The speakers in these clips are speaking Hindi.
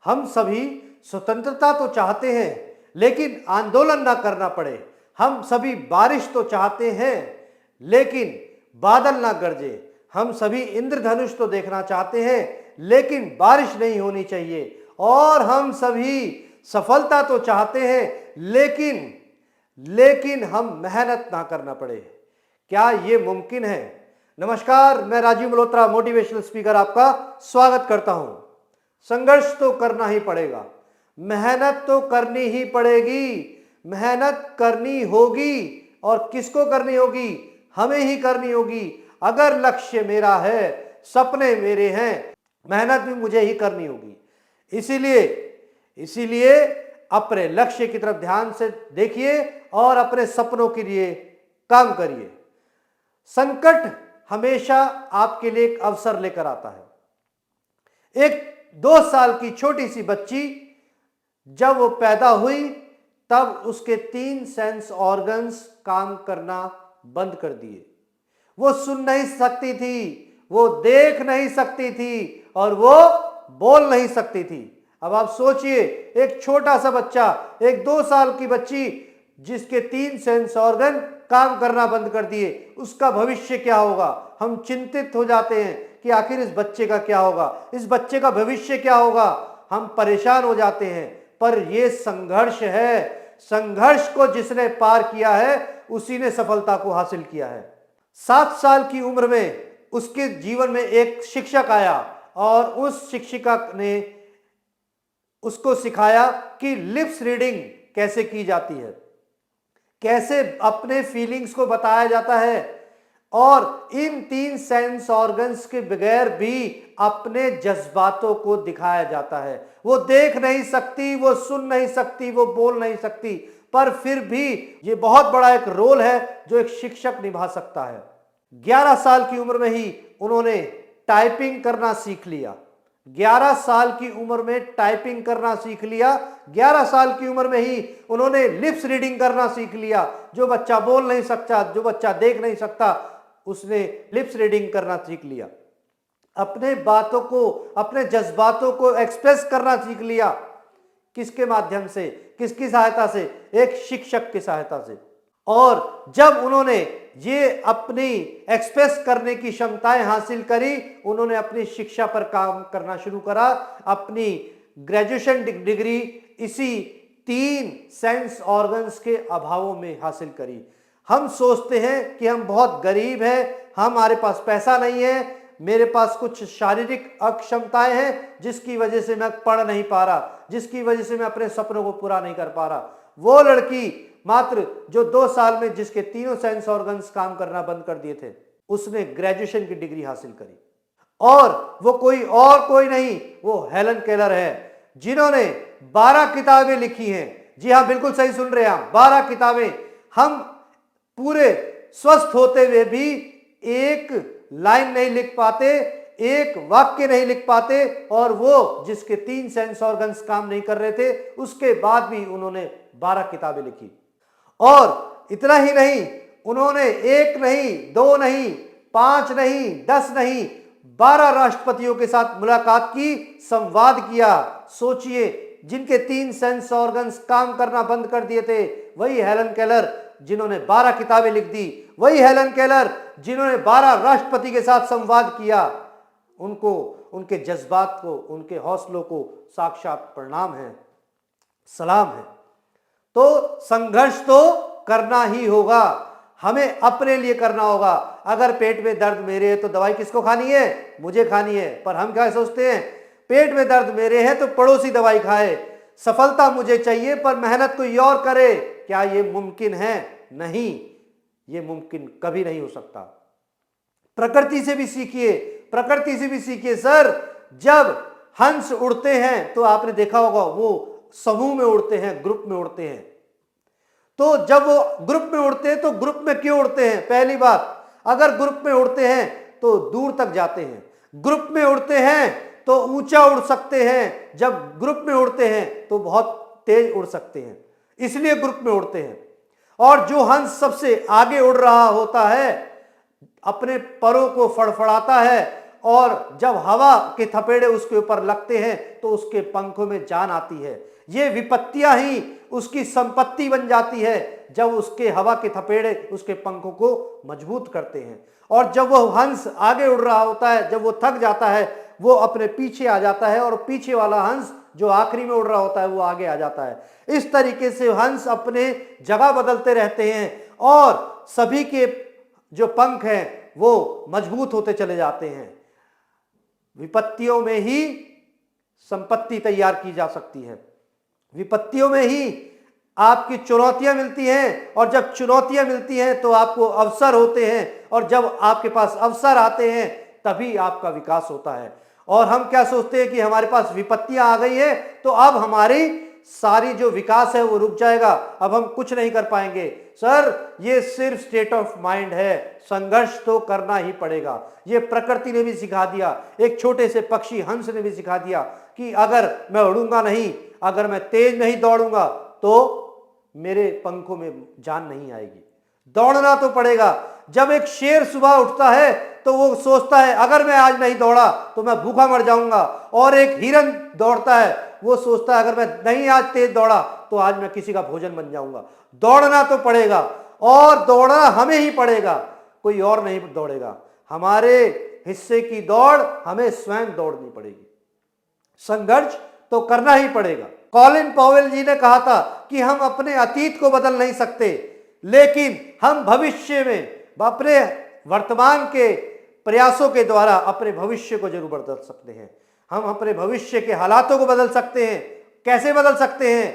हम सभी स्वतंत्रता तो चाहते हैं लेकिन आंदोलन ना करना पड़े। हम सभी बारिश तो चाहते हैं लेकिन बादल ना गरजे। हम सभी इंद्रधनुष तो देखना चाहते हैं लेकिन बारिश नहीं होनी चाहिए। और हम सभी सफलता तो चाहते हैं लेकिन हम मेहनत ना करना पड़े। क्या ये मुमकिन है? नमस्कार, मैं राजीव मल्होत्रा मोटिवेशनल स्पीकर आपका स्वागत करता हूं। संघर्ष तो करना ही पड़ेगा, मेहनत तो करनी ही पड़ेगी, मेहनत करनी होगी। और किसको करनी होगी? हमें ही करनी होगी। अगर लक्ष्य मेरा है, सपने मेरे हैं, मेहनत भी मुझे ही करनी होगी। इसीलिए अपने लक्ष्य की तरफ ध्यान से देखिए और अपने सपनों के लिए काम करिए। संकट हमेशा आपके लिए एक अवसर लेकर आता है। एक 2 साल की छोटी सी बच्ची जब वो पैदा हुई तब उसके 3 सेंस ऑर्गन्स काम करना बंद कर दिए। वो सुन नहीं सकती थी, वो देख नहीं सकती थी और वो बोल नहीं सकती थी। अब आप सोचिए, एक छोटा सा बच्चा, एक 2 साल की बच्ची जिसके 3 सेंस ऑर्गन काम करना बंद कर दिए, उसका भविष्य क्या होगा? हम चिंतित हो जाते हैं कि आखिर इस बच्चे का क्या होगा, इस बच्चे का भविष्य क्या होगा। हम परेशान हो जाते हैं। पर यह संघर्ष है। संघर्ष को जिसने पार किया है उसी ने सफलता को हासिल किया है। 7 साल की उम्र में उसके जीवन में एक शिक्षक आया और उस शिक्षिका ने उसको सिखाया कि लिप्स रीडिंग कैसे की जाती है, कैसे अपने फीलिंग्स को बताया जाता है और इन 3 सेंस ऑर्गन्स के बगैर भी अपने जज्बातों को दिखाया जाता है। वो देख नहीं सकती, वो सुन नहीं सकती, वो बोल नहीं सकती, पर फिर भी ये बहुत बड़ा एक रोल है जो एक शिक्षक निभा सकता है। 11 साल की उम्र में ही उन्होंने टाइपिंग करना सीख लिया। 11 साल की उम्र में टाइपिंग करना सीख लिया। 11 साल की उम्र में ही उन्होंने लिप्स रीडिंग करना सीख लिया। जो बच्चा बोल नहीं सकता, जो बच्चा देख नहीं सकता, उसने लिप्स रीडिंग करना सीख लिया। अपने बातों को, अपने जज्बातों को एक्सप्रेस करना सीख लिया। किसके माध्यम से? किसकी सहायता से? एक शिक्षक की सहायता से। और जब उन्होंने ये अपनी एक्सप्रेस करने की क्षमताएं हासिल करी, उन्होंने अपनी शिक्षा पर काम करना शुरू करा। अपनी ग्रेजुएशन डिग्री इसी 3 सेंस ऑर्गन्स के अभावों में हासिल करी। हम सोचते हैं कि हम बहुत गरीब हैं, हमारे पास पैसा नहीं है, मेरे पास कुछ शारीरिक अक्षमताएं हैं जिसकी वजह से मैं पढ़ नहीं पा रहा, जिसकी वजह से मैं अपने सपनों को पूरा नहीं कर पा रहा। वो लड़की मात्र जो 2 साल में जिसके 3 सेंस ऑर्गन्स काम करना बंद कर दिए थे, उसने ग्रेजुएशन की डिग्री हासिल करी। और वो कोई नहीं, वो हेलन केलर है, जिन्होंने 12 किताबें लिखी हैं। जी हाँ, बिल्कुल सही सुन रहे हैं आप, 12 किताबें। हम पूरे स्वस्थ होते हुए भी एक लाइन नहीं लिख पाते, एक वाक्य नहीं लिख पाते, और वो जिसके 3 सेंस ऑर्गन्स काम नहीं कर रहे थे, उसके बाद भी उन्होंने 12 किताबें लिखी। और इतना ही नहीं, उन्होंने 1 नहीं, 2 नहीं, 5 नहीं, 10 नहीं, 12 राष्ट्रपतियों के साथ मुलाकात की, संवाद किया। सोचिए, जिनके 3 सेंस ऑर्गन्स काम करना बंद कर दिए थे, वही हेलन केलर जिन्होंने 12 किताबें लिख दी, वही हेलन केलर जिन्होंने 12 राष्ट्रपति के साथ संवाद किया। उनको, उनके जज्बात को, उनके हौसलों को साक्षात प्रणाम है, सलाम है। तो संघर्ष तो करना ही होगा, हमें अपने लिए करना होगा। अगर पेट में दर्द मेरे है तो दवाई किसको खानी है? मुझे खानी है। पर हम क्या सोचते हैं? पेट में दर्द मेरे है तो पड़ोसी दवाई खाए। सफलता मुझे चाहिए पर मेहनत कोई और करे। क्या ये मुमकिन है? नहीं, ये मुमकिन कभी नहीं हो सकता। प्रकृति से भी सीखिए, प्रकृति से भी सीखिए। सर, जब हंस उड़ते हैं तो आपने देखा होगा वो समूह में उड़ते हैं, ग्रुप में उड़ते हैं। तो जब वो ग्रुप में उड़ते हैं तो ग्रुप में क्यों उड़ते हैं? पहली बात, अगर ग्रुप में उड़ते हैं तो दूर तक जाते हैं, ग्रुप में उड़ते हैं तो ऊंचा उड़ सकते हैं, जब ग्रुप में उड़ते हैं तो बहुत तेज उड़ सकते हैं, इसलिए ग्रुप में उड़ते हैं। और जो हंस सबसे आगे उड़ रहा होता है, अपने परों को फड़फड़ाता है और जब हवा के थपेड़े उसके ऊपर लगते हैं तो उसके पंखों में जान आती है। ये विपत्तियां ही उसकी संपत्ति बन जाती है जब उसके हवा के थपेड़े उसके पंखों को मजबूत करते हैं। और जब वो हंस आगे उड़ रहा होता है, जब वो थक जाता है, वो अपने पीछे आ जाता है और पीछे वाला हंस जो आखिरी में उड़ रहा होता है वो आगे आ जाता है। इस तरीके से हंस अपने जगह बदलते रहते हैं और सभी के जो पंख हैं वो मजबूत होते चले जाते हैं। विपत्तियों में ही संपत्ति तैयार की जा सकती है, विपत्तियों में ही आपकी चुनौतियां मिलती हैं, और जब चुनौतियां मिलती हैं तो आपको अवसर होते हैं, और जब आपके पास अवसर आते हैं तभी आपका विकास होता है। और हम क्या सोचते हैं कि हमारे पास विपत्तियां आ गई है तो अब हमारी सारी जो विकास है वो रुक जाएगा, अब हम कुछ नहीं कर पाएंगे। सर, ये सिर्फ स्टेट ऑफ माइंड है, संघर्ष तो करना ही पड़ेगा। ये प्रकृति ने भी सिखा दिया, एक छोटे से पक्षी हंस ने भी सिखा दिया कि अगर मैं उड़ूंगा नहीं, अगर मैं तेज नहीं दौड़ूंगा तो मेरे पंखों में जान नहीं आएगी। दौड़ना तो पड़ेगा। जब एक शेर सुबह उठता है तो वो सोचता है अगर मैं आज नहीं दौड़ा तो मैं भूखा मर जाऊंगा, और एक हिरन दौड़ता है, वो सोचता है अगर मैं नहीं आज तेज दौड़ा तो आज मैं किसी का भोजन बन जाऊंगा। दौड़ना तो पड़ेगा, और दौड़ना हमें ही पड़ेगा, कोई और नहीं दौड़ेगा। हमारे हिस्से की दौड़ हमें स्वयं दौड़नी पड़ेगी। संघर्ष तो करना ही पड़ेगा। कॉलिन पॉवेल जी ने कहा था कि हम अपने अतीत को बदल नहीं सकते, लेकिन हम भविष्य में अपने वर्तमान के प्रयासों के द्वारा अपने भविष्य को जरूर बदल सकते हैं। हम अपने भविष्य के हालातों को बदल सकते हैं। कैसे बदल सकते हैं?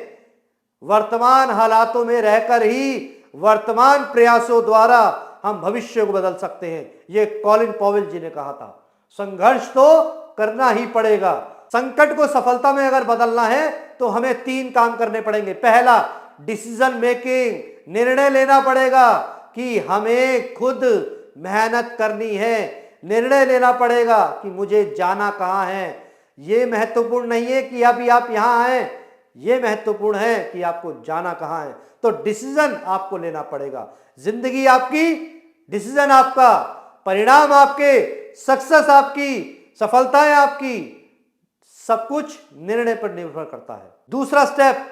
वर्तमान हालातों में रहकर ही वर्तमान प्रयासों द्वारा हम भविष्य को बदल सकते हैं। ये कॉलिन पॉवेल जी ने कहा था। संघर्ष तो करना ही पड़ेगा। संकट को सफलता में अगर बदलना है तो हमें 3 काम करने पड़ेंगे। पहला, डिसीजन मेकिंग, निर्णय लेना पड़ेगा कि हमें खुद मेहनत करनी है। निर्णय लेना पड़ेगा कि मुझे जाना कहाँ है। ये महत्वपूर्ण नहीं है कि अभी आप यहाँ हैं, ये महत्वपूर्ण है कि आपको जाना कहाँ है। तो डिसीजन आपको लेना पड़ेगा। जिंदगी आपकी, डिसीजन आपका, परिणाम आपके, सक्सेस आपकी, सफलताएं आपकी, सब कुछ निर्णय पर निर्भर करता है। दूसरा स्टेप,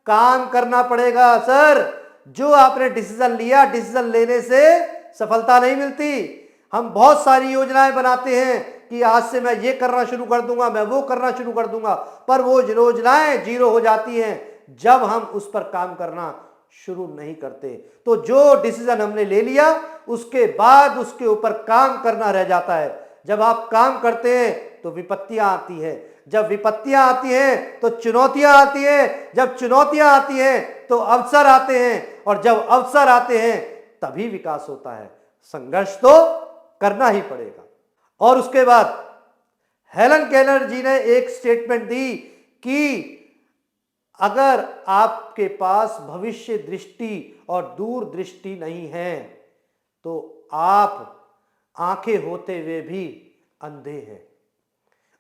काम करना पड़ेगा। सर, जो आपने डिसीजन लिया, डिसीजन लेने से सफलता नहीं मिलती। हम बहुत सारी योजनाएं बनाते हैं कि आज से मैं ये करना शुरू कर दूंगा, मैं वो करना शुरू कर दूंगा, पर वो योजनाएं जीरो हो जाती हैं जब हम उस पर काम करना शुरू नहीं करते। तो जो डिसीजन हमने ले लिया उसके बाद उसके ऊपर काम करना रह जाता है। जब आप काम करते हैं तो विपत्तियां आती है, जब विपत्तियां आती हैं तो चुनौतियां आती हैं, जब चुनौतियां आती हैं तो अवसर आते हैं, और जब अवसर आते हैं तभी विकास होता है। संघर्ष तो करना ही पड़ेगा। और उसके बाद हेलन केलर जी ने एक स्टेटमेंट दी कि अगर आपके पास भविष्य दृष्टि और दूरदृष्टि नहीं है तो आप आंखें होते हुए भी अंधे हैं।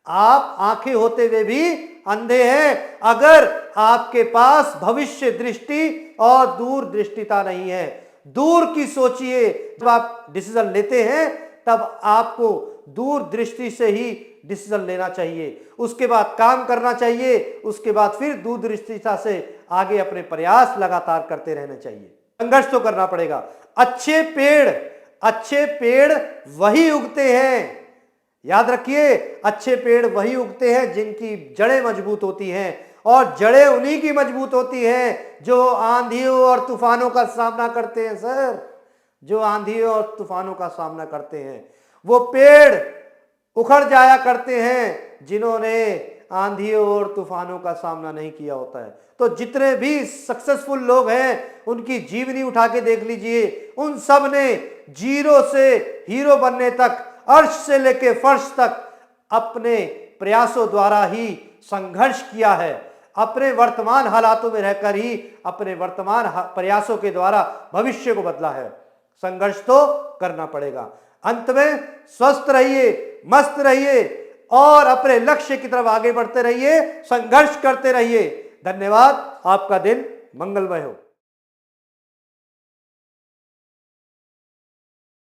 आप आंखें होते हुए भी अंधे हैं अगर आपके पास भविष्य दृष्टि और दूरदृष्टिता नहीं है। दूर की सोचिए। जब आप डिसीजन लेते हैं तब आपको दूरदृष्टि से ही डिसीजन लेना चाहिए, उसके बाद काम करना चाहिए, उसके बाद फिर दूरदृष्टिता से आगे अपने प्रयास लगातार करते रहना चाहिए। संघर्ष तो करना पड़ेगा। अच्छे पेड़ वही उगते हैं, याद रखिए, अच्छे पेड़ वही उगते हैं जिनकी जड़ें मजबूत होती हैं, और जड़ें उन्हीं की मजबूत होती हैं जो आंधियों और तूफानों का सामना करते हैं। सर, जो आंधियों और तूफानों का सामना करते हैं वो पेड़ उखड़ जाया करते हैं जिन्होंने आंधियों और तूफानों का सामना नहीं किया होता है। तो जितने भी सक्सेसफुल लोग हैं उनकी जीवनी उठा के देख लीजिए, उन सब ने जीरो से हीरो बनने तक, अर्श से लेके फर्श तक अपने प्रयासों द्वारा ही संघर्ष किया है। अपने वर्तमान हालातों में रहकर ही अपने वर्तमान प्रयासों के द्वारा भविष्य को बदला है। संघर्ष तो करना पड़ेगा। अंत में स्वस्थ रहिए, मस्त रहिए और अपने लक्ष्य की तरफ आगे बढ़ते रहिए, संघर्ष करते रहिए। धन्यवाद। आपका दिन मंगलमय हो।